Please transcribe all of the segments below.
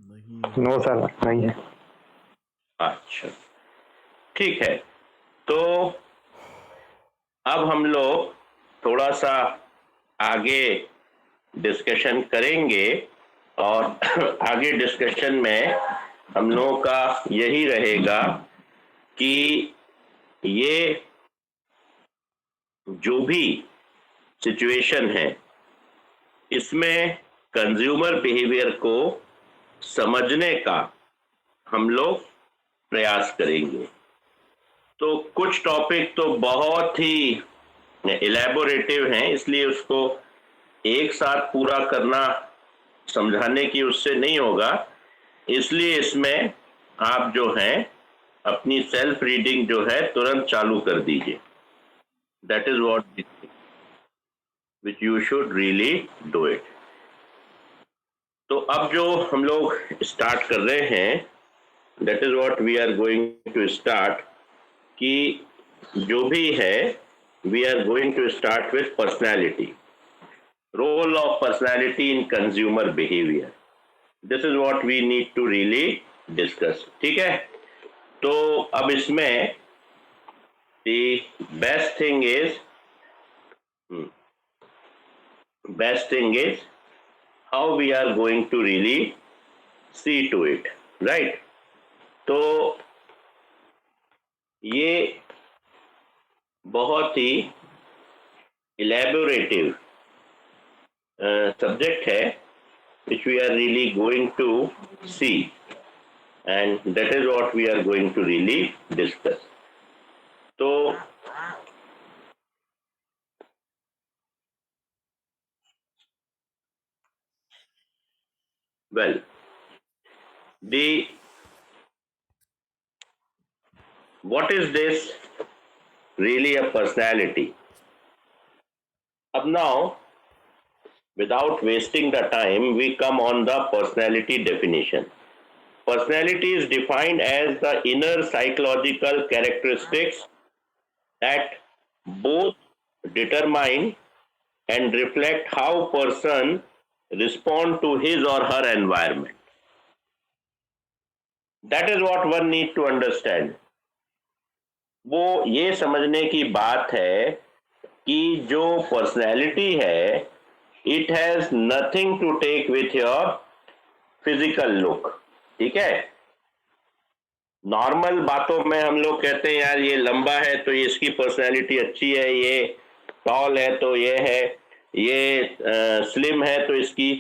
No sir, नहीं है। अच्छा, ठीक है। तो अब हम लोग थोड़ा सा आगे डिस्कशन करेंगे और आगे डिस्कशन में हम लोगों का यही रहेगा कि ये जो भी सिचुएशन है इसमें कंज्यूमर बिहेवियर को समझने का हम लोग प्रयास करेंगे। तो कुछ टॉपिक तो बहुत ही इलेबोरेटिव हैं, इसलिए उसको एक साथ पूरा करना समझाने की उससे नहीं होगा, इसलिए इसमें आप जो हैं अपनी सेल्फ रीडिंग जो है तुरंत चालू कर दीजिए। That is what which you should really do it. तो अब जो हम लोग स्टार्ट कर रहे हैं, that is what we are going to start, कि जो भी है we are going to start with personality, role of personality in consumer behaviour. This is what we need to really discuss. ठीक है, तो अब इसमें the best thing is how we are going to really see to it, right? तो ये बहुत ही elaborative subject है which we are really going to see, and that is what we are going to really discuss. तो well, what is this really a personality? Up now, without wasting the time, we come on the personality definition. Personality is defined as the inner psychological characteristics that both determine and reflect how person respond to his or her environment. That is what one need to understand. वो ये समझने की बात है कि जो personality है it has nothing to take with your physical look. ठीक है, नॉर्मल बातों में हम लोग कहते हैं यार ये लंबा है तो ये इसकी पर्सनैलिटी अच्छी है, ये टॉल है तो ये है, ये स्लिम है तो इसकी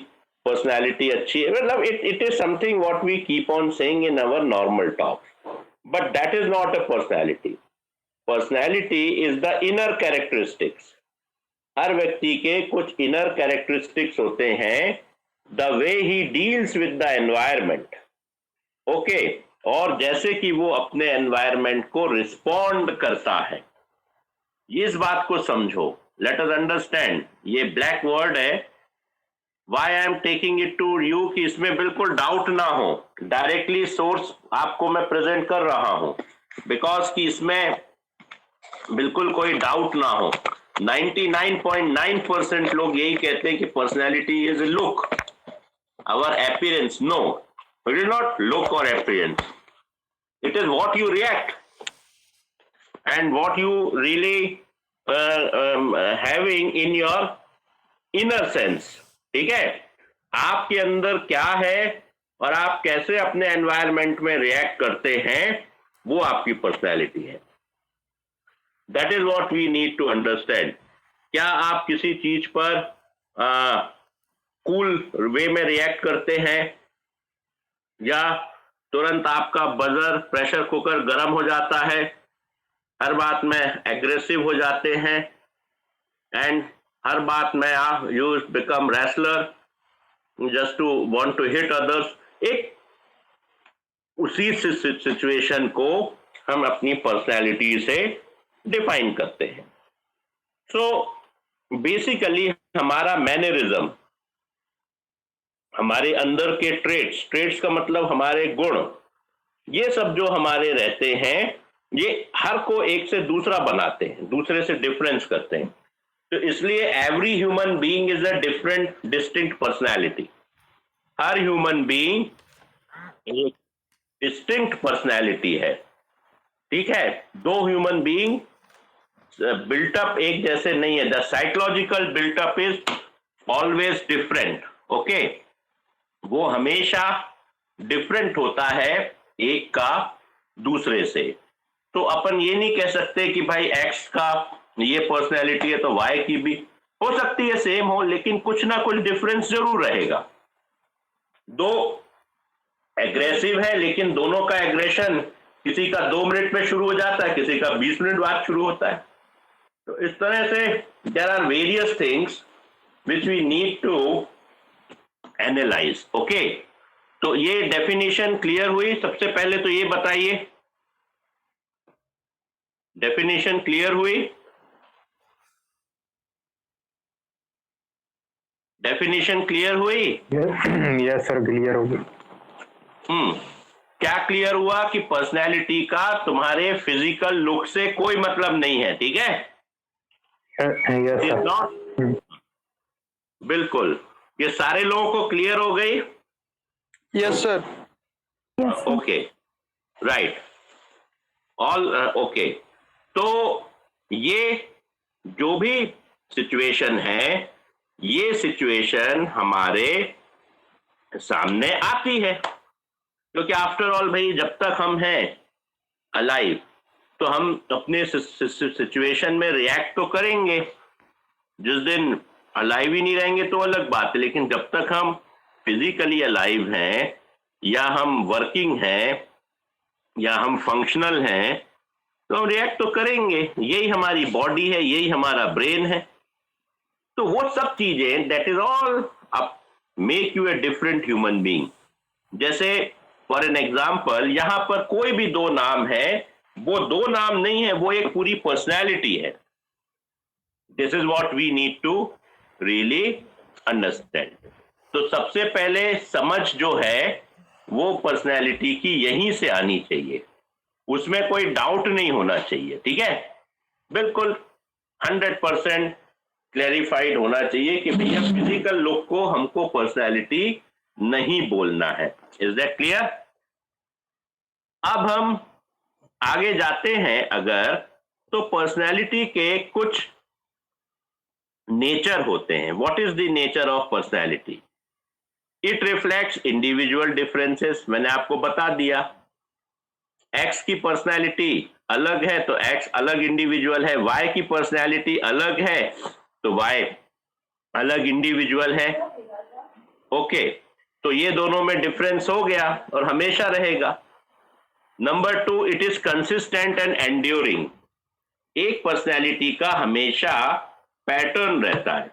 पर्सनैलिटी अच्छी है। मतलब it is something what we keep on saying in our normal talk, but that is not a personality. Personality is the inner characteristics. हर व्यक्ति के कुछ इनर कैरेक्टरिस्टिक्स होते हैं, the way he deals with the environment. Okay, और जैसे कि वो अपने एनवायरमेंट को रिस्पॉन्ड करता है, इस बात को समझो। लेट अस अंडरस्टैंड, ये ब्लैक वर्ड है, why I am taking it to you, कि इसमें बिल्कुल डाउट ना हो, डायरेक्टली सोर्स आपको मैं प्रेजेंट कर रहा हूं, बिकॉज कि इसमें बिल्कुल कोई डाउट ना हो। 99.9% लोग यही कहते हैं कि personality is look, our appearance. No, it is not look और appearance, it is what you react and what you really having in your inner sense। ठीक है, आपके अंदर क्या है और आप कैसे अपने एनवायरनमेंट में रिएक्ट करते हैं, वो आपकी पर्सनैलिटी है। That is what we need to understand. क्या आप किसी चीज पर कूल वे में रिएक्ट करते हैं, या तुरंत आपका बजर प्रेशर कुकर गर्म हो जाता है, हर बात में एग्रेसिव हो जाते हैं, एंड हर बात में आप you become wrestler just to want to hit others. एक उसी सिचुएशन को हम अपनी पर्सनैलिटी से डिफाइन करते हैं। सो बेसिकली हमारा मैनरिज्म, हमारे अंदर के ट्रेड्स का मतलब हमारे गुण, ये सब जो हमारे रहते हैं, ये हर को एक से दूसरा बनाते हैं, दूसरे से डिफरेंस करते हैं। तो इसलिए every human being is a different distinct personality. Her human being एक डिस्टिंक्ट पर्सनैलिटी है, ठीक है। दो ह्यूमन बीइंग बिल्टअप एक जैसे नहीं है, the psychological built up is always different, okay. वो हमेशा डिफरेंट होता है एक का दूसरे से। तो अपन ये नहीं कह सकते कि भाई एक्स का ये पर्सनैलिटी है तो वाई की भी हो सकती है सेम हो, लेकिन कुछ ना कुछ डिफरेंस जरूर रहेगा। दो एग्रेसिव है, लेकिन दोनों का एग्रेशन किसी का 2 मिनट में शुरू हो जाता है, किसी का 20 मिनट बाद शुरू होता है। तो इस तरह से there are various things which we need to analyse, okay. तो ये डेफिनेशन क्लियर हुई। सबसे पहले तो ये बताइए, डेफिनेशन क्लियर हुई? डेफिनेशन क्लियर हुई? यस सर, क्लियर हो गई। क्या क्लियर हुआ कि पर्सनैलिटी का तुम्हारे फिजिकल लुक से कोई मतलब नहीं है, ठीक है? Yes sir. बिल्कुल, ये सारे लोगों को क्लियर हो गई? Yes sir. Okay, right, all okay. तो ये जो भी सिचुएशन है, ये सिचुएशन हमारे सामने आती है, क्योंकि आफ्टर ऑल भाई जब तक हम हैं अलाइव तो हम अपने सिचुएशन में रिएक्ट तो करेंगे। जिस दिन अलाइव ही नहीं रहेंगे तो अलग बात है, लेकिन जब तक हम फिजिकली अलाइव हैं या हम वर्किंग हैं या हम फंक्शनल हैं तो हम रिएक्ट तो करेंगे। यही हमारी बॉडी है, यही हमारा ब्रेन है। तो वो सब चीजें that is all make U a different human being. जैसे फॉर एन एग्जाम्पल, यहां पर कोई भी दो नाम है, वो दो नाम नहीं है, वो एक पूरी पर्सनैलिटी है। This is what we need to really understand. तो सबसे पहले समझ जो है वो पर्सनैलिटी की यहीं से आनी चाहिए, उसमें कोई डाउट नहीं होना चाहिए, ठीक है? बिल्कुल 100% क्लैरिफाइड होना चाहिए कि भैया फिजिकल लुक को हमको पर्सनैलिटी नहीं बोलना है। Is that clear? अब हम आगे जाते हैं अगर, तो पर्सनैलिटी के कुछ नेचर होते हैं। What is the nature of personality? It reflects individual differences. मैंने आपको बता दिया, एक्स की पर्सनैलिटी अलग है तो एक्स अलग इंडिविजुअल है, वाई की पर्सनैलिटी अलग है तो वाई अलग इंडिविजुअल है, ओके। तो ये दोनों में डिफरेंस हो गया और हमेशा रहेगा। Number 2, it is consistent and enduring. एक पर्सनैलिटी का हमेशा पैटर्न रहता है।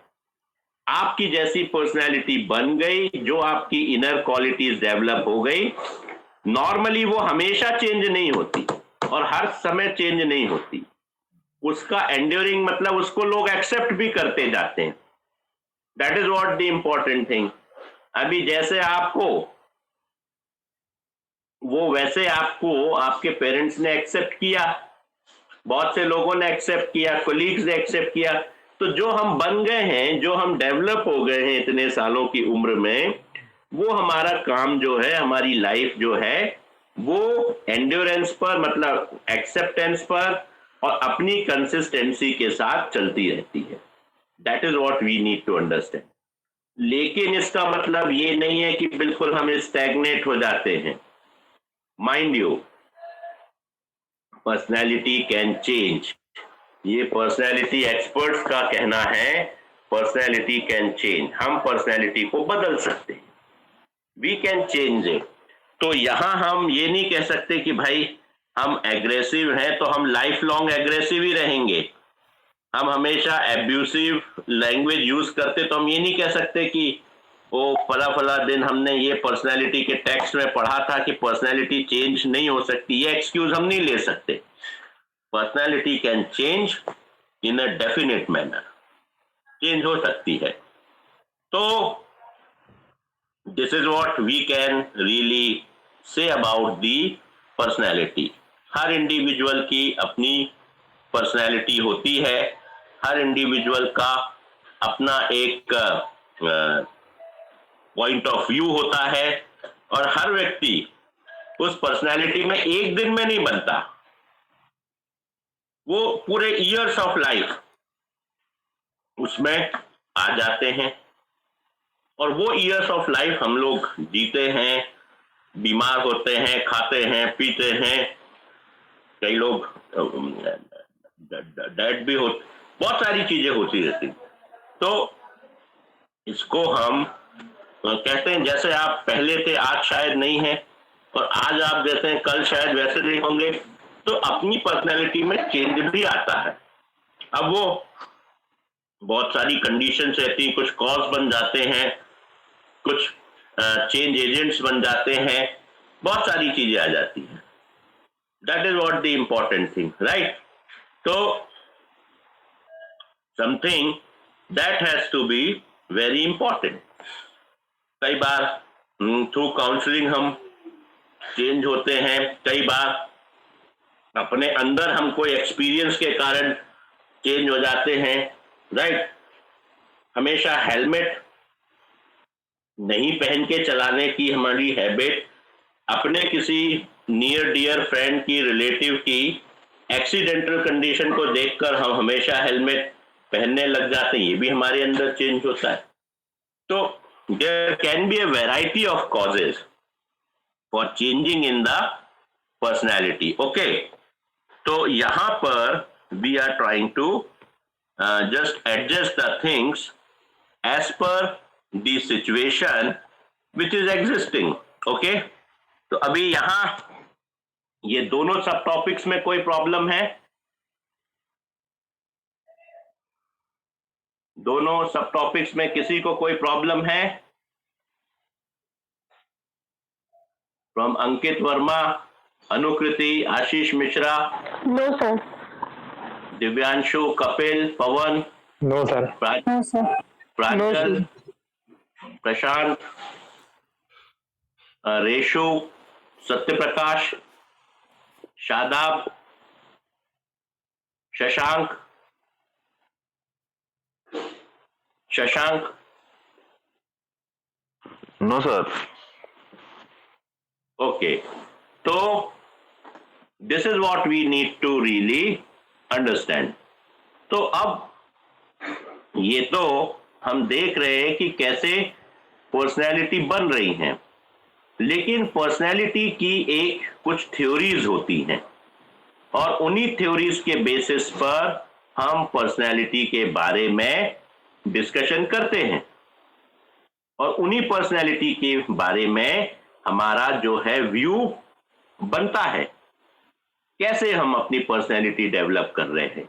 आपकी जैसी पर्सनैलिटी बन गई, जो आपकी इनर क्वालिटीज डेवलप हो गई, नॉर्मली वो हमेशा चेंज नहीं होती और हर समय चेंज नहीं होती। उसका एंड्यूरिंग मतलब उसको लोग एक्सेप्ट भी करते जाते हैं। That is what the important thing. अभी जैसे आपको वो वैसे आपको आपके पेरेंट्स ने एक्सेप्ट किया, बहुत से लोगों ने एक्सेप्ट किया, कोलीग्स ने एक्सेप्ट किया। तो जो हम बन गए हैं, जो हम डेवलप हो गए हैं इतने सालों की उम्र में, वो हमारा काम जो है, हमारी लाइफ जो है, वो एंड्योरेंस पर मतलब एक्सेप्टेंस पर और अपनी कंसिस्टेंसी के साथ चलती रहती है। That is what we need to understand. लेकिन इसका मतलब ये नहीं है कि बिल्कुल हम स्टैग्नेट हो जाते हैं। Mind you, personality can change. ये पर्सनैलिटी एक्सपर्ट्स का कहना है, पर्सनैलिटी कैन चेंज। हम पर्सनैलिटी को बदल सकते हैं, वी कैन चेंज इट। तो यहां हम ये नहीं कह सकते कि भाई हम एग्रेसिव हैं तो हम लाइफ लॉन्ग एग्रेसिव ही रहेंगे। हम हमेशा एब्यूसिव लैंग्वेज यूज करते तो हम ये नहीं कह सकते कि वो फला दिन हमने ये पर्सनैलिटी के टेक्स्ट में पढ़ा था कि पर्सनैलिटी चेंज नहीं हो सकती। ये एक्सक्यूज हम नहीं ले सकते। Personality can change in a definite manner, change हो सकती है। तो this is what we can really say about the personality. हर इंडिविजुअल की अपनी पर्सनैलिटी होती है, हर इंडिविजुअल का अपना एक पॉइंट ऑफ व्यू होता है और हर व्यक्ति उस पर्सनैलिटी में एक दिन में नहीं बनता, वो पूरे ईयर्स ऑफ लाइफ उसमें आ जाते हैं। और वो ईयर्स ऑफ लाइफ हम लोग जीते हैं, बीमार होते हैं, खाते हैं, पीते हैं, कई लोग डेड भी होते, बहुत सारी चीजें होती रहती। तो इसको हम कहते हैं जैसे आप पहले थे आज शायद नहीं है, और आज आप जैसे हैं कल शायद वैसे नहीं होंगे। तो अपनी पर्सनैलिटी में चेंज भी आता है। अब वो बहुत सारी कंडीशंस रहती हैं, कुछ कॉज बन जाते हैं, कुछ चेंज एजेंट्स बन जाते हैं, बहुत सारी चीजें आ जाती हैं। That is what the important thing, right? तो something that has to be very important. कई बार थ्रू काउंसलिंग हम चेंज होते हैं, कई बार अपने अंदर हम कोई एक्सपीरियंस के कारण चेंज हो जाते हैं, राइट? हमेशा हेलमेट नहीं पहन के चलाने की हमारी हैबिट, अपने किसी नियर डियर फ्रेंड की, रिलेटिव की एक्सीडेंटल कंडीशन को देखकर हम हमेशा हेलमेट पहनने लग जाते हैं, ये भी हमारे अंदर चेंज होता है। तो there can be a variety of causes for changing in the personality. Okay, तो यहां पर we are trying to just adjust the things as per the situation which is existing. Okay, तो अभी यहां ये दोनों सब टॉपिक्स में कोई प्रॉब्लम है? दोनों सब टॉपिक्स में किसी को कोई प्रॉब्लम है? From Ankit Verma, Anukriti, Ashish Mishra, no sir. Divyanshu, Kapil, Pawan, no sir. No sir. Pranjal, Prashant, Reshu, Satyaprakash, Shadab, Shashank, no sir. Okay, तो this is what we need to really understand. तो अब ये तो हम देख रहे हैं कि कैसे पर्सनैलिटी बन रही हैं, लेकिन पर्सनैलिटी की एक कुछ थ्योरीज होती हैं, और उन्हीं थ्योरीज के बेसिस पर हम पर्सनैलिटी के बारे में डिस्कशन करते हैं, और उन्हीं पर्सनैलिटी के बारे में हमारा जो है व्यू बनता है, कैसे हम अपनी पर्सनैलिटी डेवलप कर रहे हैं।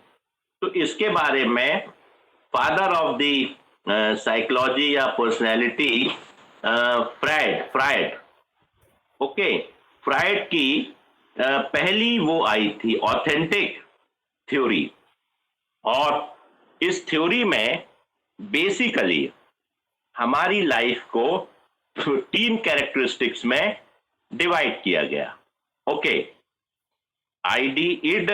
तो इसके बारे में फादर ऑफ द साइकोलॉजी या पर्सनैलिटी फ्रायड, ओके, फ्रायड की पहली वो आई थी ऑथेंटिक थ्योरी, और इस थ्योरी में बेसिकली हमारी लाइफ को 3 कैरेक्टरिस्टिक्स में डिवाइड किया गया। Okay, ID, id,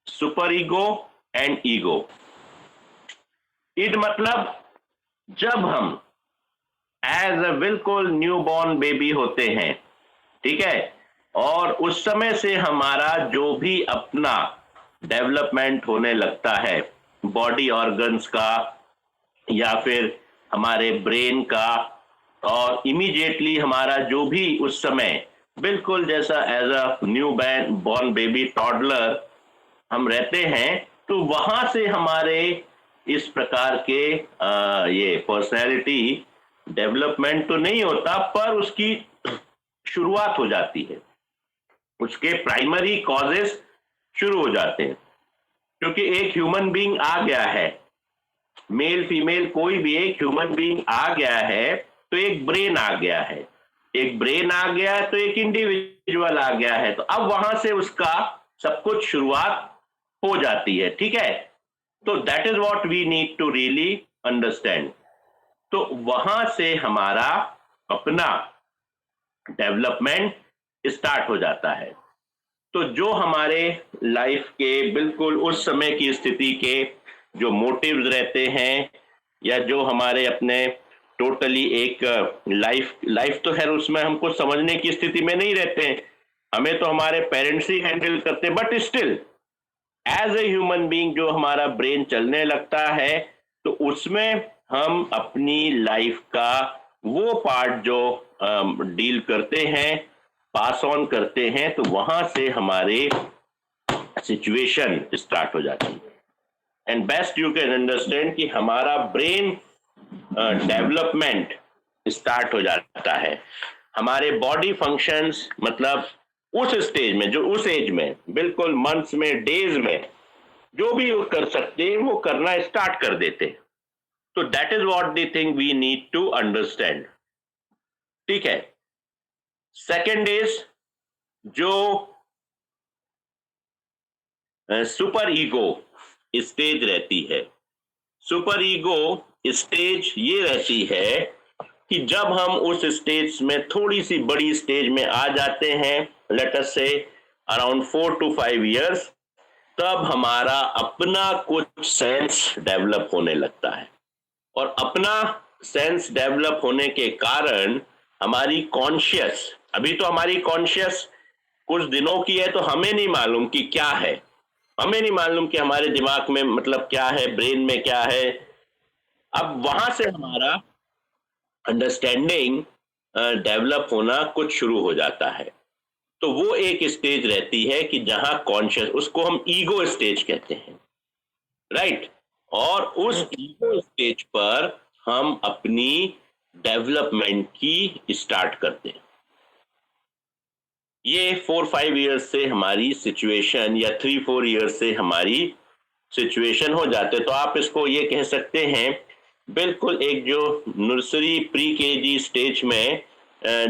super ego and ego. Id मतलब जब हम एज अ बिल्कुल न्यू बॉर्न बेबी होते हैं, ठीक है, और उस समय से हमारा जो भी अपना डेवलपमेंट होने लगता है बॉडी ऑर्गन्स का या फिर हमारे ब्रेन का, और इमीडिएटली हमारा जो भी उस समय बिल्कुल जैसा as a newborn baby toddler हम रहते हैं, तो वहां से हमारे इस प्रकार के ये पर्सनैलिटी डेवलपमेंट तो नहीं होता, पर उसकी शुरुआत हो जाती है, उसके प्राइमरी कॉजेस शुरू हो जाते हैं। क्योंकि एक ह्यूमन बीइंग आ गया है, मेल फीमेल कोई भी एक ह्यूमन बीइंग आ गया है, तो एक ब्रेन आ गया है, एक ब्रेन आ गया है, तो एक इंडिविजुअल आ गया है। तो अब वहां से उसका सब कुछ शुरुआत हो जाती है, ठीक है। तो that is what we need to really understand. तो वहां से हमारा अपना डेवलपमेंट स्टार्ट हो जाता है। तो जो हमारे लाइफ के बिल्कुल उस समय की स्थिति के जो मोटिव्स रहते हैं, या जो हमारे अपने टोटली एक लाइफ तो है, उसमें हमको समझने की स्थिति में नहीं रहते हैं, हमें तो हमारे पेरेंट्स ही हैंडल करते हैं, but still as a human being जो हमारा ब्रेन चलने लगता है तो उसमें हम अपनी लाइफ का वो पार्ट जो डील करते हैं, पास ऑन करते हैं, तो वहां से हमारे सिचुएशन स्टार्ट हो जाती है। And best you can understand कि हमारा ब्रेन डेवलपमेंट स्टार्ट हो जाता है, हमारे बॉडी फंक्शंस मतलब उस स्टेज में, जो उस एज में बिल्कुल मंथ्स में, डेज में जो भी वो कर सकते हैं वो करना स्टार्ट कर देते हैं। तो that is what the thing we need to understand. ठीक है। सेकेंड इज जो सुपर ईगो स्टेज रहती है। सुपर ईगो स्टेज ये रहती है कि जब हम उस स्टेज में थोड़ी सी बड़ी स्टेज में आ जाते हैं, लेट अस से अराउंड 4 to 5 years, तब हमारा अपना कुछ सेंस डेवलप होने लगता है, और अपना सेंस डेवलप होने के कारण हमारी कॉन्शियस, अभी तो हमारी कॉन्शियस कुछ दिनों की है तो हमें नहीं मालूम कि क्या है, हमें नहीं मालूम कि हमारे दिमाग में मतलब क्या है, ब्रेन में क्या है। अब वहां से हमारा अंडरस्टैंडिंग डेवलप होना कुछ शुरू हो जाता है। तो वो एक स्टेज रहती है कि जहां कॉन्शियस, उसको हम ईगो स्टेज कहते हैं, राइट। और उस ईगो स्टेज पर हम अपनी डेवलपमेंट की स्टार्ट करते हैं। ये 4-5 ईयर्स से हमारी सिचुएशन, या 3-4 ईयर्स से हमारी सिचुएशन हो जाते। तो आप इसको ये कह सकते हैं बिल्कुल एक जो नर्सरी प्री केजी स्टेज में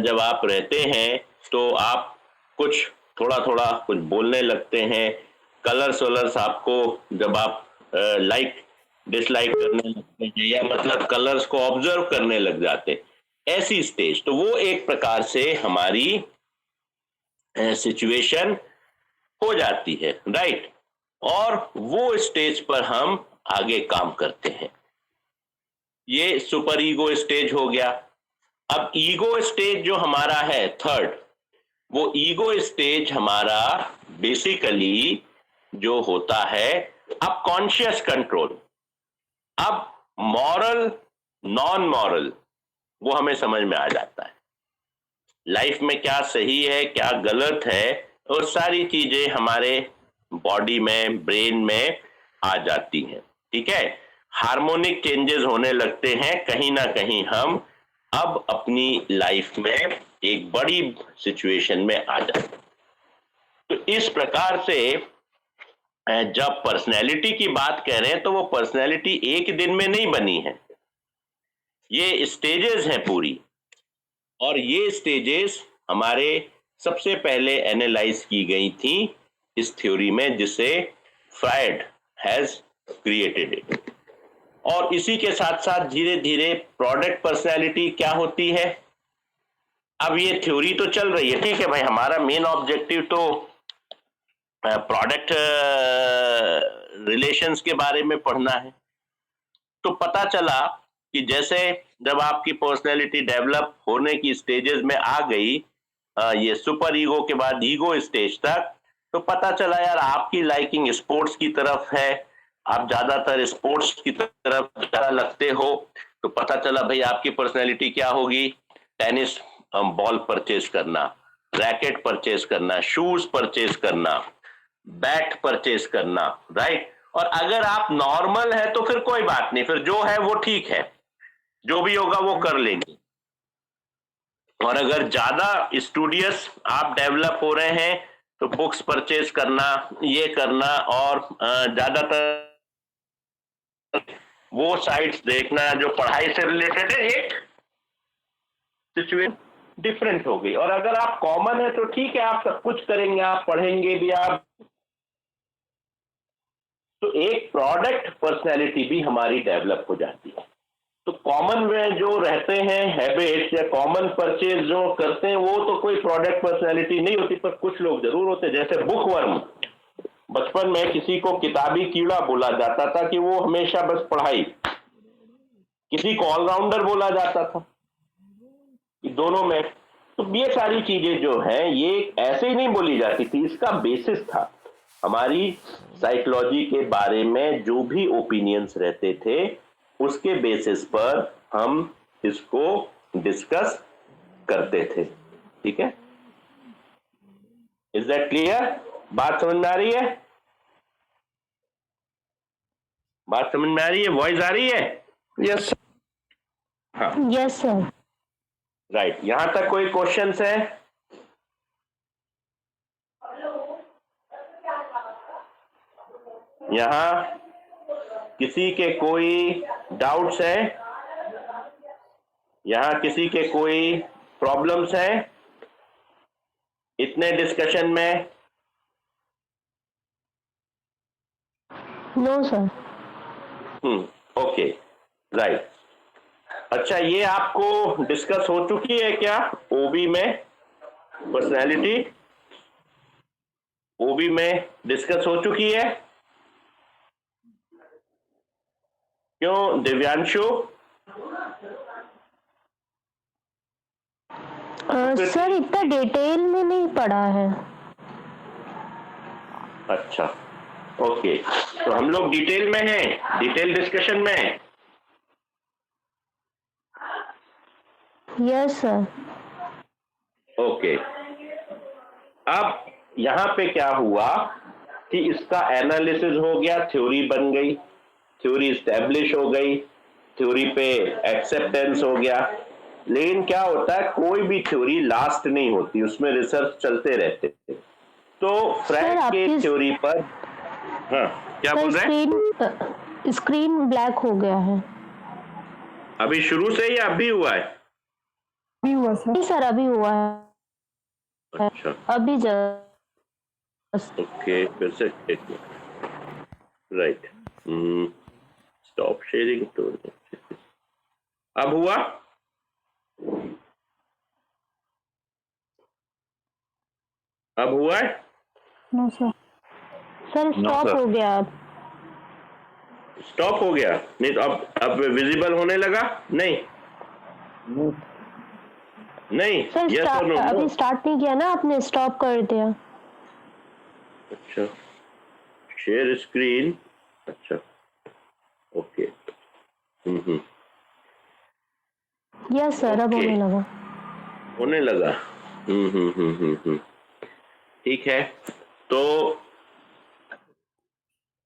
जब आप रहते हैं तो आप कुछ थोड़ा थोड़ा कुछ बोलने लगते हैं, कलर्स वलर्स आपको जब आप लाइक डिसलाइक करने लगते हैं, या मतलब कलर्स को ऑब्जर्व करने लग जाते, ऐसी स्टेज। तो वो एक प्रकार से हमारी सिचुएशन हो जाती है, राइट। और वो स्टेज पर हम आगे काम करते हैं। ये सुपर ईगो स्टेज हो गया। अब ईगो स्टेज जो हमारा है थर्ड, वो ईगो स्टेज हमारा बेसिकली जो होता है अब कॉन्शियस कंट्रोल। अब मॉरल नॉन मॉरल वो हमें समझ में आ जाता है, लाइफ में क्या सही है क्या गलत है, और सारी चीजें हमारे बॉडी में, ब्रेन में आ जाती हैं। ठीक है, हार्मोनिक चेंजेस होने लगते हैं, कहीं ना कहीं हम अब अपनी लाइफ में एक बड़ी सिचुएशन में आ जाते हैं। तो इस प्रकार से जब पर्सनैलिटी की बात कह रहे हैं तो वो पर्सनैलिटी एक दिन में नहीं बनी है, ये स्टेजेस हैं पूरी। और ये स्टेजेस हमारे सबसे पहले एनालाइज की गई थी इस थ्योरी में, जिसे फ्रायड हैज क्रिएटेड इट। और इसी के साथ साथ धीरे धीरे प्रोडक्ट पर्सनैलिटी क्या होती है। अब ये थ्योरी तो चल रही है, ठीक है भाई, हमारा मेन ऑब्जेक्टिव तो प्रोडक्ट रिलेशंस के बारे में पढ़ना है। तो पता चला कि जैसे जब आपकी पर्सनैलिटी डेवलप होने की स्टेजेस में आ गई, ये सुपर ईगो के बाद ईगो स्टेज तक, तो पता चला यार आपकी लाइकिंग स्पोर्ट्स की तरफ है, आप ज्यादातर स्पोर्ट्स की तरफ ज्यादा लगते हो। तो पता चला भाई आपकी पर्सनैलिटी क्या होगी, टेनिस बॉल परचेज करना, रैकेट परचेज करना, शूज परचेज करना, बैट परचेज करना, राइट। और अगर आप नॉर्मल है तो फिर कोई बात नहीं, फिर जो है वो ठीक है, जो भी होगा वो कर लेंगे। और अगर ज्यादा स्टूडियस आप डेवलप हो रहे हैं तो बुक्स परचेज करना, ये करना, और ज्यादातर वो साइट्स देखना जो पढ़ाई से रिलेटेड है, एक सिचुएशन डिफरेंट हो गई। और अगर आप कॉमन है तो ठीक है, आप सब कुछ करेंगे, आप पढ़ेंगे भी आप, तो एक प्रोडक्ट पर्सनैलिटी भी हमारी डेवलप हो जाती है। तो कॉमन में जो रहते हैं हैबिट्स या कॉमन परचेज जो करते हैं वो तो कोई प्रोडक्ट पर्सनैलिटी नहीं होती, पर कुछ लोग जरूर होते हैं। जैसे बुक वर्म, बचपन में किसी को किताबी कीड़ा बोला जाता था कि वो हमेशा बस पढ़ाई, किसी को ऑलराउंडर बोला जाता था, दोनों में। तो ये सारी चीजें जो हैं ये ऐसे ही नहीं बोली जाती थी, इसका बेसिस था। हमारी साइकोलॉजी के बारे में जो भी ओपिनियंस रहते थे उसके बेसिस पर हम इसको डिस्कस करते थे। ठीक है, इज दैट क्लियर? बात समझ में आ रही है? बात समझ में आ रही है? वॉइस आ रही है? Yes sir. हाँ, यस सर। राइट। यहां तक कोई क्वेश्चंस है? यहां किसी के कोई डाउट्स है? यहां किसी के कोई प्रॉब्लम्स है इतने डिस्कशन में? No sir. Okay, right. अच्छा, ये आपको डिस्कस हो चुकी है क्या ओबी में? पर्सनैलिटी ओबी में डिस्कस हो चुकी है? क्यों दिव्यांशु? सर इतना डिटेल में नहीं पढ़ा है। अच्छा, ओके, तो हम लोग डिटेल में हैं, डिटेल डिस्कशन में हैं। Yes sir. ओके, अब यहां पे क्या हुआ कि इसका एनालिसिस हो गया, थ्योरी बन गई, थ्योरी स्टैब्लिश हो गई, थ्योरी पे एक्सेप्टेंस हो गया। लेकिन क्या होता है, कोई भी थ्योरी लास्ट नहीं होती, उसमें रिसर्च चलते रहते हैं। तो फ्रैंक के थ्योरी पर हाँ, क्या बोल रहे हैं? स्क्रीन ब्लैक हो गया है। अभी शुरू से या अभी हुआ है? अभी हुआ सर। नहीं सर, अभी हुआ है। अच्छा, अभी जस्ट। ओके, फिर से राइट। स्टॉप शेयरिंग तो अब हुआ? अब हुआ है? No sir. सर स्टॉप हो गया। अब स्टॉप हो गया? नहीं तो अब विजिबल होने लगा? नहीं नहीं, सर यस और नो? अभी स्टार्ट नहीं किया ना आपने, स्टॉप कर दिया। अच्छा, शेयर स्क्रीन, अच्छा, ओके। यस सर, अब होने लगा। होने लगा। ठीक है, तो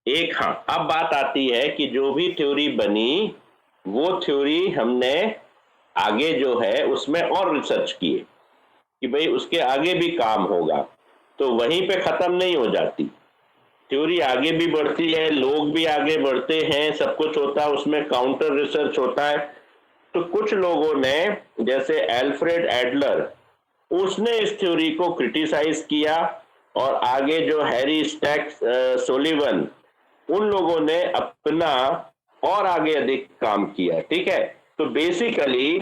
एक, हाँ, अब बात आती है कि जो भी थ्योरी बनी वो थ्योरी हमने आगे जो है उसमें और रिसर्च किए कि भाई उसके आगे भी काम होगा, तो वहीं पे खत्म नहीं हो जाती थ्योरी, आगे भी बढ़ती है, लोग भी आगे बढ़ते हैं, सब कुछ होता है, उसमें काउंटर रिसर्च होता है। तो कुछ लोगों ने, जैसे एल्फ्रेड एडलर, उसने इस थ्योरी को क्रिटिसाइज किया, और आगे जो हैरी स्टैक्स सोलिवन, उन लोगों ने अपना और आगे अधिक काम किया। ठीक है, तो बेसिकली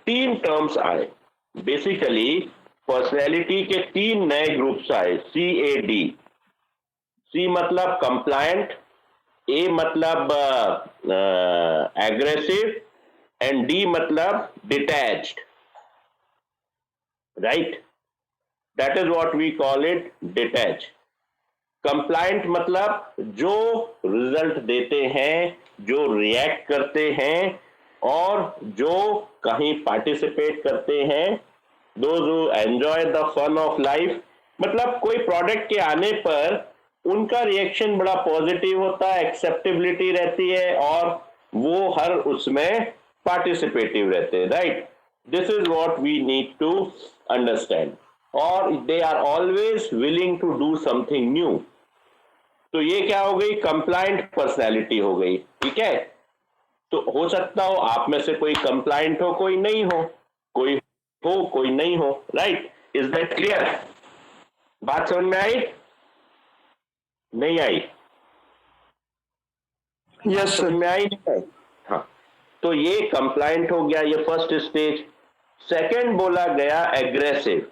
3 टर्म्स आए, बेसिकली पर्सनैलिटी के 3 नए ग्रुप्स आए, CAD। C मतलब कंप्लायंट, A मतलब एग्रेसिव, एंड D मतलब detached. Right, that is what we call it, detach. Compliant मतलब जो रिजल्ट देते हैं, जो रिएक्ट करते हैं, और जो कहीं पार्टिसिपेट करते हैं, those who enjoy the fun of life. मतलब कोई प्रोडक्ट के आने पर उनका रिएक्शन बड़ा पॉजिटिव होता है, एक्सेप्टेबिलिटी रहती है, और वो हर उसमें पार्टिसिपेटिव रहते हैं। Right, this is what we need to understand, और they are always willing to do something new. तो ये क्या हो गई, कंप्लायंट पर्सनैलिटी हो गई। ठीक है, तो हो सकता हो आप में से कोई कंप्लायंट हो, कोई नहीं हो, कोई हो कोई नहीं हो। Right, is that clear? बात समझ में आई? नहीं आई? यस समझ सर। में आई? नहीं आई? हाँ, तो ये कंप्लायंट हो गया, ये फर्स्ट स्टेज। सेकंड बोला गया एग्रेसिव।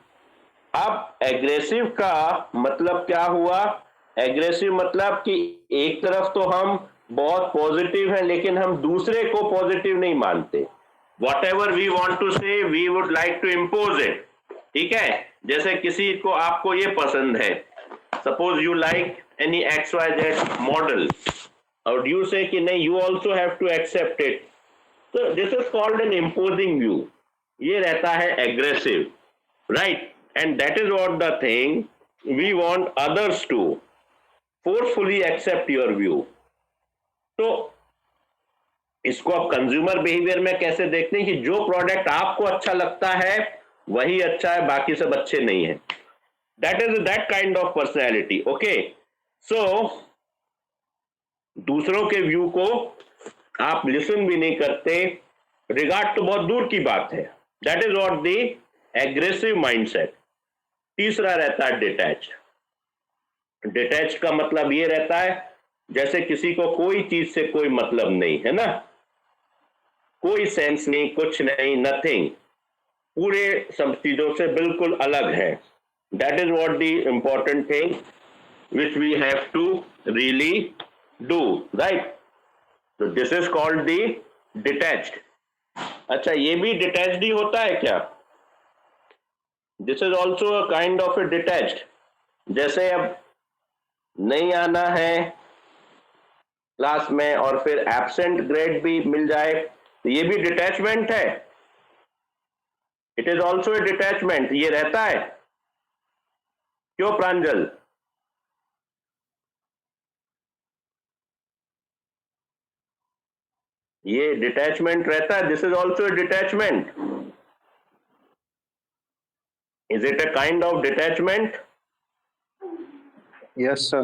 अब एग्रेसिव का मतलब क्या हुआ? एग्रेसिव मतलब कि एक तरफ तो हम बहुत पॉजिटिव हैं, लेकिन हम दूसरे को पॉजिटिव नहीं मानते. Whatever we want to say, we would like to impose it. ठीक है, जैसे किसी को, आपको ये पसंद है, suppose you like any XYZ model, और यू से कि नहीं, you also have to accept it. तो this is called an imposing view. ये रहता है aggressive, right? And that is what the thing we want others to forcefully accept your view. तो इसको आप कंज्यूमर बिहेवियर में कैसे देखते हैं कि जो प्रोडक्ट आपको अच्छा लगता है वही अच्छा है, बाकी सब अच्छे नहीं है. That is that kind of personality. Okay, so दूसरों के व्यू को आप लिसन भी नहीं करते, रिगार्ड तो बहुत दूर की बात है. That is what the aggressive mindset. तीसरा रहता है डिटैच. डिटैच का मतलब ये रहता है जैसे किसी को कोई चीज से कोई मतलब नहीं है ना, कोई सेंस नहीं, कुछ नहीं, नथिंग, पूरे सब चीजों से बिल्कुल अलग है. That is what the important thing which we have to really do, right? तो this is called the detached. अच्छा, ये भी डिटैच्ड ही होता है क्या? This is also a kind of a detached. जैसे अब नहीं आना है क्लास में और फिर एब्सेंट ग्रेड भी मिल जाए, तो ये भी डिटैचमेंट है. It is also a detachment. ये रहता है क्यों प्रांजल? ये डिटैचमेंट रहता है. This is also a detachment. Is it a kind of detachment? Yes, sir.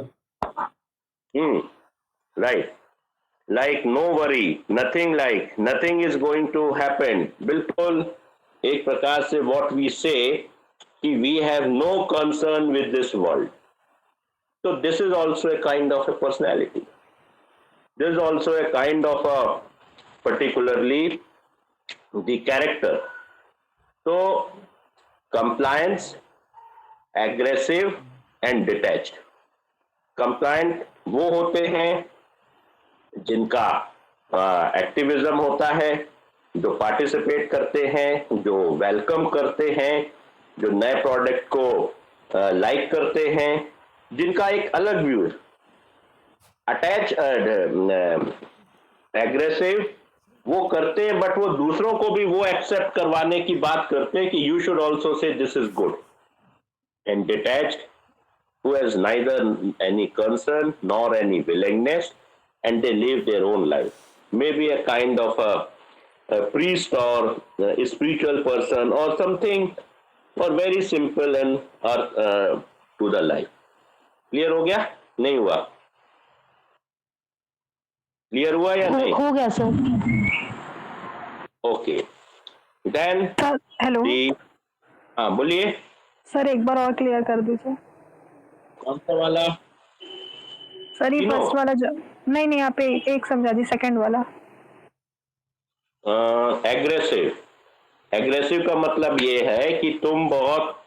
Right. Like no worry, nothing, like nothing is going to happen. बिल्कुल एक प्रकार से what we say कि we have no concern with this world. So this is also a kind of a personality. This is also a kind of a particularly the character. So compliance, aggressive and detached. Compliant वो होते हैं जिनका activism होता है, जो participate करते हैं, जो वेलकम करते हैं, जो नए प्रोडक्ट को लाइक करते हैं, जिनका एक अलग व्यू. अटैच एग्रेसिव वो करते हैं, बट वो दूसरों को भी वो एक्सेप्ट करवाने की बात करते हैं कि you should also say this is good. And detached who has neither any concern nor any willingness, and they live their own life. Maybe a kind of a priest or a spiritual person or something, or very simple and to the life. Clear हो गया? नहीं हुआ? Clear हुआ या नहीं? हो गया sir. Okay. Then sir hello हाँ बोलिए. सर, एक बार और क्लियर कर दीजिए. कौन सा वाला? सर ये फर्स्ट वाला जो नहीं यहाँ पे एक समझा दी, सेकंड वाला. एग्रेसिव. एग्रेसिव का मतलब ये है कि तुम बहुत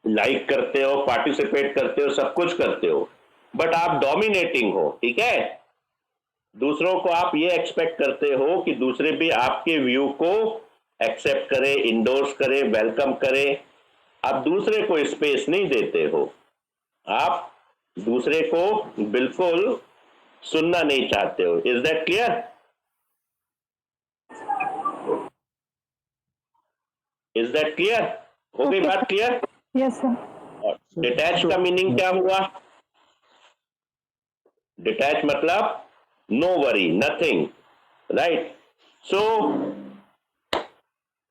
लाइक करते हो, पार्टिसिपेट करते हो, सब कुछ करते हो, बट आप डोमिनेटिंग हो. ठीक है, दूसरों को आप ये एक्सपेक्ट करते हो कि दूसरे भी आपके व्यू को एक्सेप्ट करे, इंडोर्स करे, वेलकम करे. आप दूसरे को स्पेस नहीं देते हो, आप दूसरे को बिल्कुल सुनना नहीं चाहते हो. Is that clear? Is that clear? हो गई बात क्लियर? Yes sir. डिटैच का मीनिंग क्या हुआ? डिटैच मतलब no worry, nothing, right? So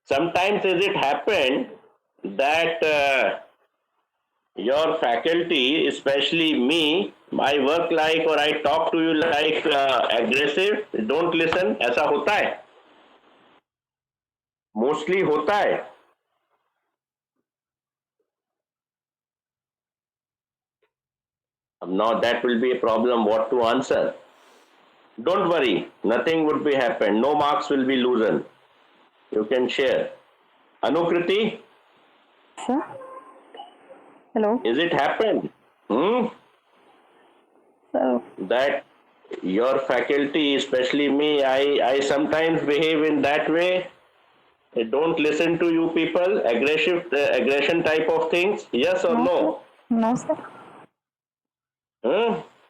sometimes is it happened that your faculty, especially me, I work like or I talk to you like aggressive, don't listen. ऐसा होता है, mostly होता है. Now that will be a problem what to answer. Don't worry, nothing would be happen, no marks will be loosened. You can share. Anukriti, sir hello is it happened? Sir. That your faculty, especially me, I sometimes behave in that way. I don't listen to you people, aggression type of things. Yes or no? No, sir.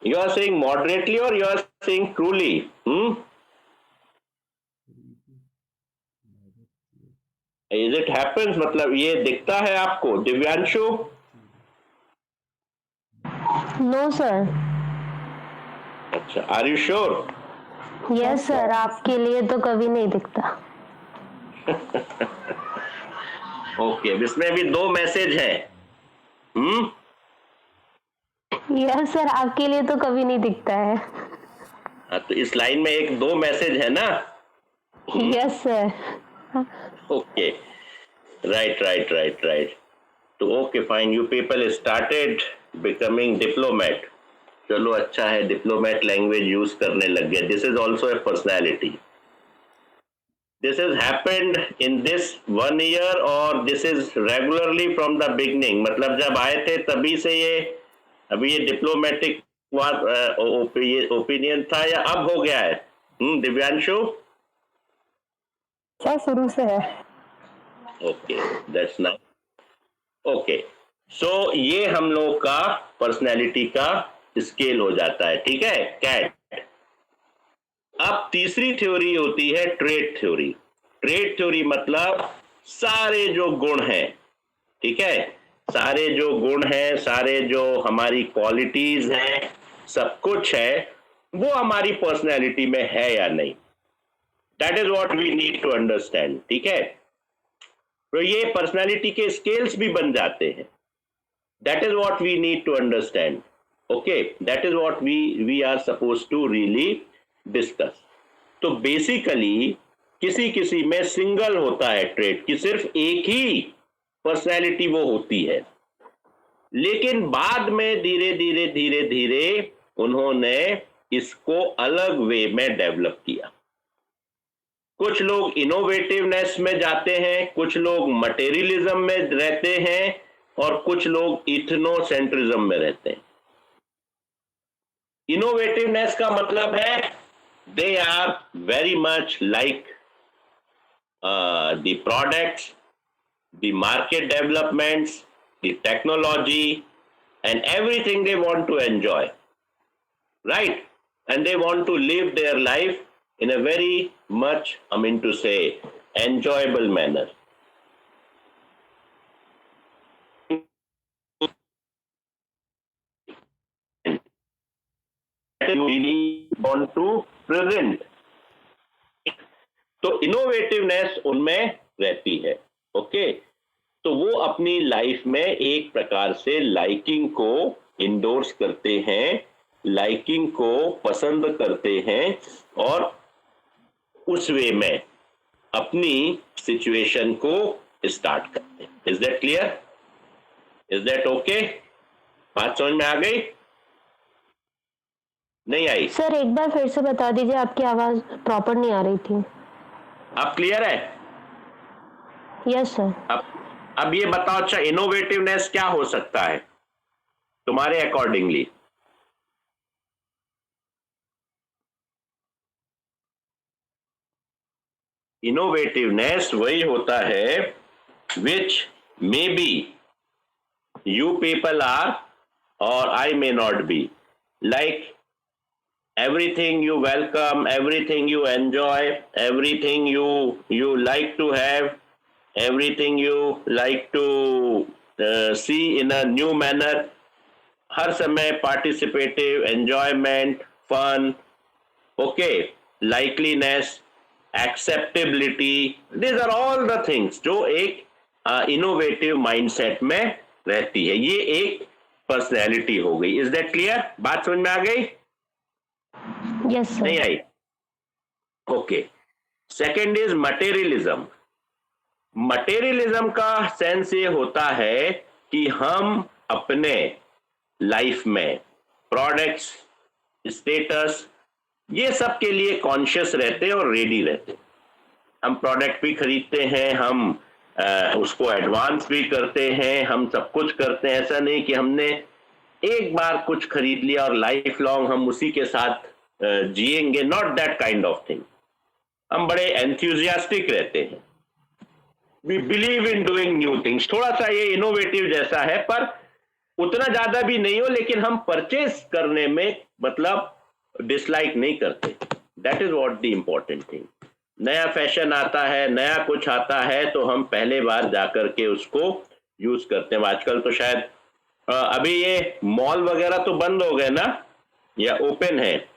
You are saying moderately or you are saying truly? Is it happens, मतलब ये दिखता है आपको Divyanshu? No sir. अच्छा, are you sure? Yes sir, आपके लिए तो कभी नहीं दिखता। ओके, इसमें भी 2 मैसेज हैं। यस सर, आपके लिए तो कभी नहीं दिखता है। हाँ, तो इस लाइन में 1-2 मैसेज है ना? Yes sir. Okay, right. तो okay, fine. You people started becoming diplomat. चलो अच्छा है, diplomat language use करने लग गए. This is also a personality. This has happened in this 1 year or this is regularly from the beginning. मतलब जब आए थे तभी से ये अभी ये diplomatic ओपिनियन था या अब हो गया है? दिव्यांशु? क्या शुरू से है? Okay, that's nice. ओके, सो ये हम लोग का पर्सनैलिटी का स्केल हो जाता है, ठीक है, कैट. अब तीसरी थ्योरी होती है ट्रेट थ्योरी. ट्रेट थ्योरी मतलब सारे जो गुण हैं, ठीक है, सारे जो गुण हैं, सारे जो हमारी क्वालिटीज हैं, सब कुछ है, वो हमारी पर्सनैलिटी में है या नहीं. That is what we need to understand, ठीक है. तो ये पर्सनैलिटी के स्केल्स भी बन जाते हैं. That is what we need to understand. Okay, that is what we are suppose to really discuss. तो बेसिकली किसी किसी में सिंगल होता है ट्रेट कि सिर्फ एक ही पर्सनैलिटी वो होती है, लेकिन बाद में धीरे धीरे उन्होंने इसको अलग वे में डेवलप किया. कुछ लोग इनोवेटिवनेस में जाते हैं, कुछ लोग मटेरियलिज्म में रहते हैं और कुछ लोग इथनोसेंट्रिज्म में रहते हैं. इनोवेटिवनेस का मतलब है they are very much like the products, the market developments, the technology and everything they want to enjoy, right? And they want to live their life in a very much, I mean to say, enjoyable manner. You really want to present. तो innovativeness उनमें रहती है, okay. तो वो अपनी life में एक प्रकार से लाइकिंग को इंडोर्स करते हैं, लाइकिंग को पसंद करते हैं और उस वे में अपनी सिचुएशन को स्टार्ट करते हैं. Is that clear? Is that okay? बात समझ में आ गई? नहीं आई? सर एक बार फिर से बता दीजिए, आपकी आवाज प्रॉपर नहीं आ रही थी. अब क्लियर है? Yes sir. अब ये बताओ, अच्छा इनोवेटिवनेस क्या हो सकता है तुम्हारे अकॉर्डिंगली? इनोवेटिवनेस वही होता है which may be you people are or I may not be, like everything you welcome, everything you enjoy, everything you like to have, everything you like to see in a new manner. हर समय participative, enjoyment, fun, okay, likeliness, acceptability, these are all the things जो एक innovative mindset में रहती है. ये एक personality हो गई. Is that clear? बात समझ में आ गई? Yes sir. नहीं आई? Okay. Second is materialism. Materialism का सेंस ये होता है कि हम अपने लाइफ में प्रोडक्ट्स, स्टेटस, ये सब के लिए कॉन्शियस रहते हैं और रेडी रहते हैं. हम प्रोडक्ट भी खरीदते हैं, हम उसको एडवांस भी करते हैं, हम सब कुछ करते हैं. ऐसा नहीं कि हमने एक बार कुछ खरीद लिया और लाइफ लॉन्ग हम उसी के साथ जिएंगे, not that kind of thing. हम बड़े एंथुजियास्टिक रहते हैं, we believe in doing new things. थोड़ा सा ये इनोवेटिव जैसा है, पर उतना ज्यादा भी नहीं हो, लेकिन हम परचेज करने में मतलब डिसलाइक नहीं करते। That is what the important thing. नया फैशन आता है, नया कुछ आता है, तो हम पहले बार जाकर के उसको यूज करते हैं। आजकल तो शायद अभी ये मॉल वगैरह तो बंद हो गए ना, या ओपन है?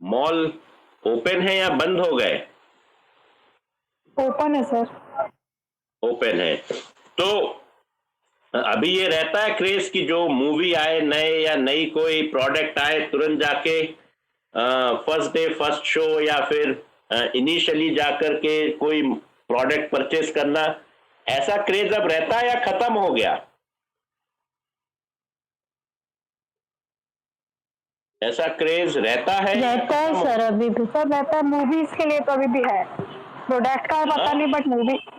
मॉल ओपन है या बंद हो गए? ओपन है सर। ओपन है। तो अभी ये रहता है क्रेज की जो मूवी आए नए या नई कोई प्रोडक्ट आए, तुरंत जाके फर्स्ट डे फर्स्ट शो या फिर इनिशियली जाकर के कोई प्रोडक्ट परचेज करना, ऐसा क्रेज अब रहता है या खत्म हो गया? ऐसा क्रेज रहता है सर अभी भी। सर रहता है, मूवीज के लिए तो अभी भी है। प्रोडक्ट का पता नहीं, बट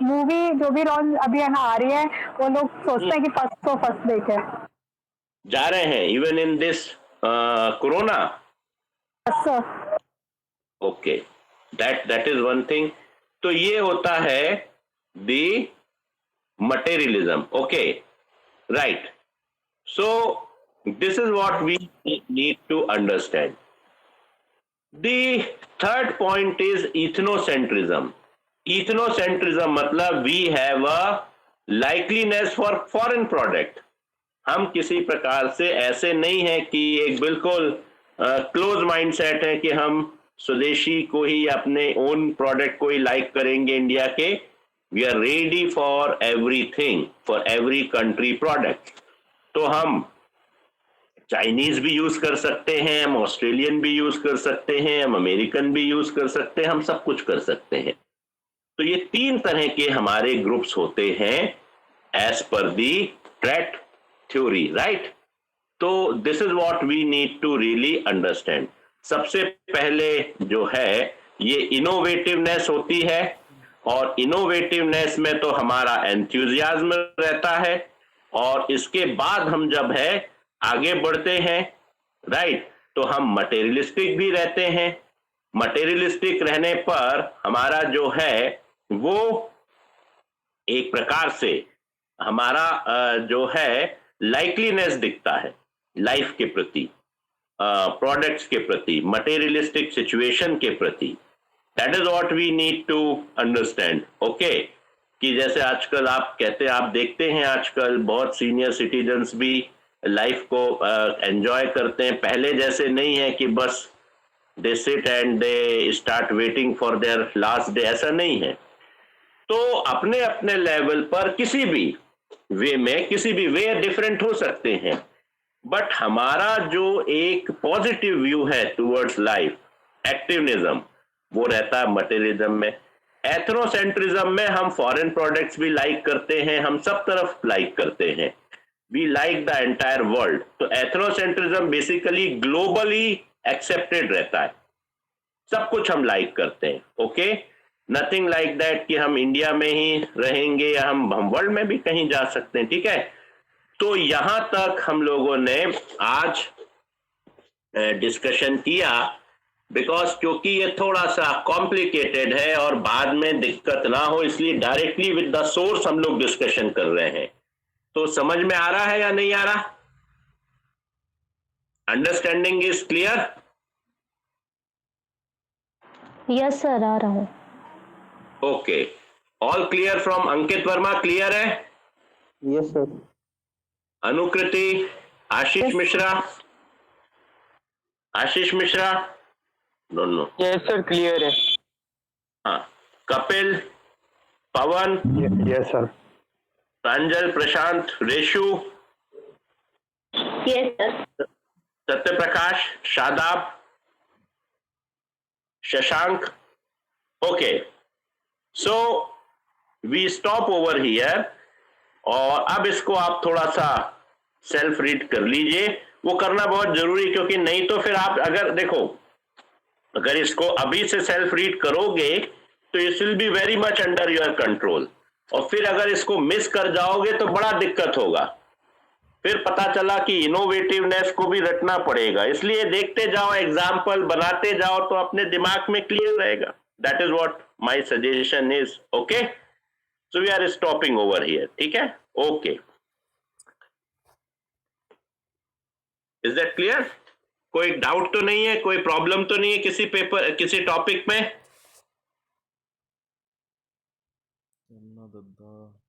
मूवी जो भी लॉन्च अभी है ना आ रही है, वो लोग सोचते हैं कि फर्स्ट देखे जा रहे हैं, even in this corona. Sir okay, that is one thing. तो ये होता है the materialism. Okay, right. So this is what we need to understand. The third point is ethnocentrism. Ethnocentrism मतलब we have a likeliness for foreign product. हम किसी प्रकार से ऐसे नहीं है कि एक बिल्कुल क्लोज माइंडसेट है कि हम स्वदेशी को ही, अपने ओन प्रोडक्ट को ही लाइक करेंगे इंडिया के। We are ready for everything, for every country product. तो हम चाइनीज भी यूज कर सकते हैं, हम ऑस्ट्रेलियन भी यूज कर सकते हैं, हम अमेरिकन भी यूज कर सकते हैं, हम सब कुछ कर सकते हैं। तो ये तीन तरह के हमारे ग्रुप्स होते हैं एज पर दी ट्रेट थ्योरी, राइट? तो this is what we need to really understand. सबसे पहले जो है ये इनोवेटिवनेस होती है, और इनोवेटिवनेस में तो हमारा एंथुजियाज्म रहता है, और इसके बाद हम जब है आगे बढ़ते हैं, राइट, तो हम मटेरियलिस्टिक भी रहते हैं। मटेरियलिस्टिक रहने पर हमारा जो है वो एक प्रकार से हमारा जो है लाइकलीनेस दिखता है लाइफ के प्रति, प्रोडक्ट्स के प्रति, मटेरियलिस्टिक सिचुएशन के प्रति। That is what we need to understand, okay? कि जैसे आजकल आप कहते हैं, आप देखते हैं आजकल बहुत सीनियर सिटीजन्स भी लाइफ को एंजॉय करते हैं। पहले जैसे नहीं है कि बस they sit and they start waiting for their last day, ऐसा नहीं है। तो अपने अपने लेवल पर किसी भी वे में, किसी भी वे डिफरेंट हो सकते हैं, बट हमारा जो एक पॉजिटिव व्यू है टुवर्ड्स लाइफ, एक्टिविज्म, वो रहता है मटेरियलिज्म में। एथनोसेंट्रिज्म में हम फॉरेन प्रोडक्ट्स भी लाइक करते हैं, हम सब तरफ लाइक करते हैं, we like the entire world. तो एथनोसेंट्रिज्म बेसिकली ग्लोबली एक्सेप्टेड रहता है, सब कुछ हम लाइक करते हैं, ओके? नथिंग लाइक दैट कि हम इंडिया में ही रहेंगे या हम वर्ल्ड में भी कहीं जा सकते हैं, ठीक है? तो यहां तक हम लोगों ने आज डिस्कशन किया, बिकॉज क्योंकि ये थोड़ा सा कॉम्प्लिकेटेड है और बाद में दिक्कत ना हो, इसलिए डायरेक्टली विद द सोर्स हम लोग डिस्कशन कर रहे हैं। तो समझ में आ रहा है या नहीं आ रहा? Understanding is clear? Yes sir, आ रहा हूं। Okay, all clear from Ankit Verma, clear है? Yes sir. Anukriti, Ashish Mishra, Ashish Mishra, no, yes sir, clear है। हाँ, Kapil, Pawan, yes sir. Pranjal, Prashant, Reshu, yes sir. Satya Prakash, Shadab, Shashank. Okay, so we stop over here, और अब इसको आप थोड़ा सा सेल्फ रीड कर लीजिए। वो करना बहुत जरूरी, क्योंकि नहीं तो फिर आप अगर देखो, अगर इसको अभी से सेल्फ रीड करोगे तो it will be very much under your control, और फिर अगर इसको मिस कर जाओगे तो बड़ा दिक्कत होगा। फिर पता चला कि इनोवेटिवनेस को भी रटना पड़ेगा, इसलिए देखते जाओ, एग्जाम्पल बनाते जाओ तो अपने दिमाग में क्लियर रहेगा. That is what my suggestion is. Okay, so we are stopping over here. ठीक है, ओके. Is that clear? कोई डाउट तो नहीं है, कोई प्रॉब्लम तो नहीं है किसी पेपर, किसी टॉपिक में? चलना दद्दा.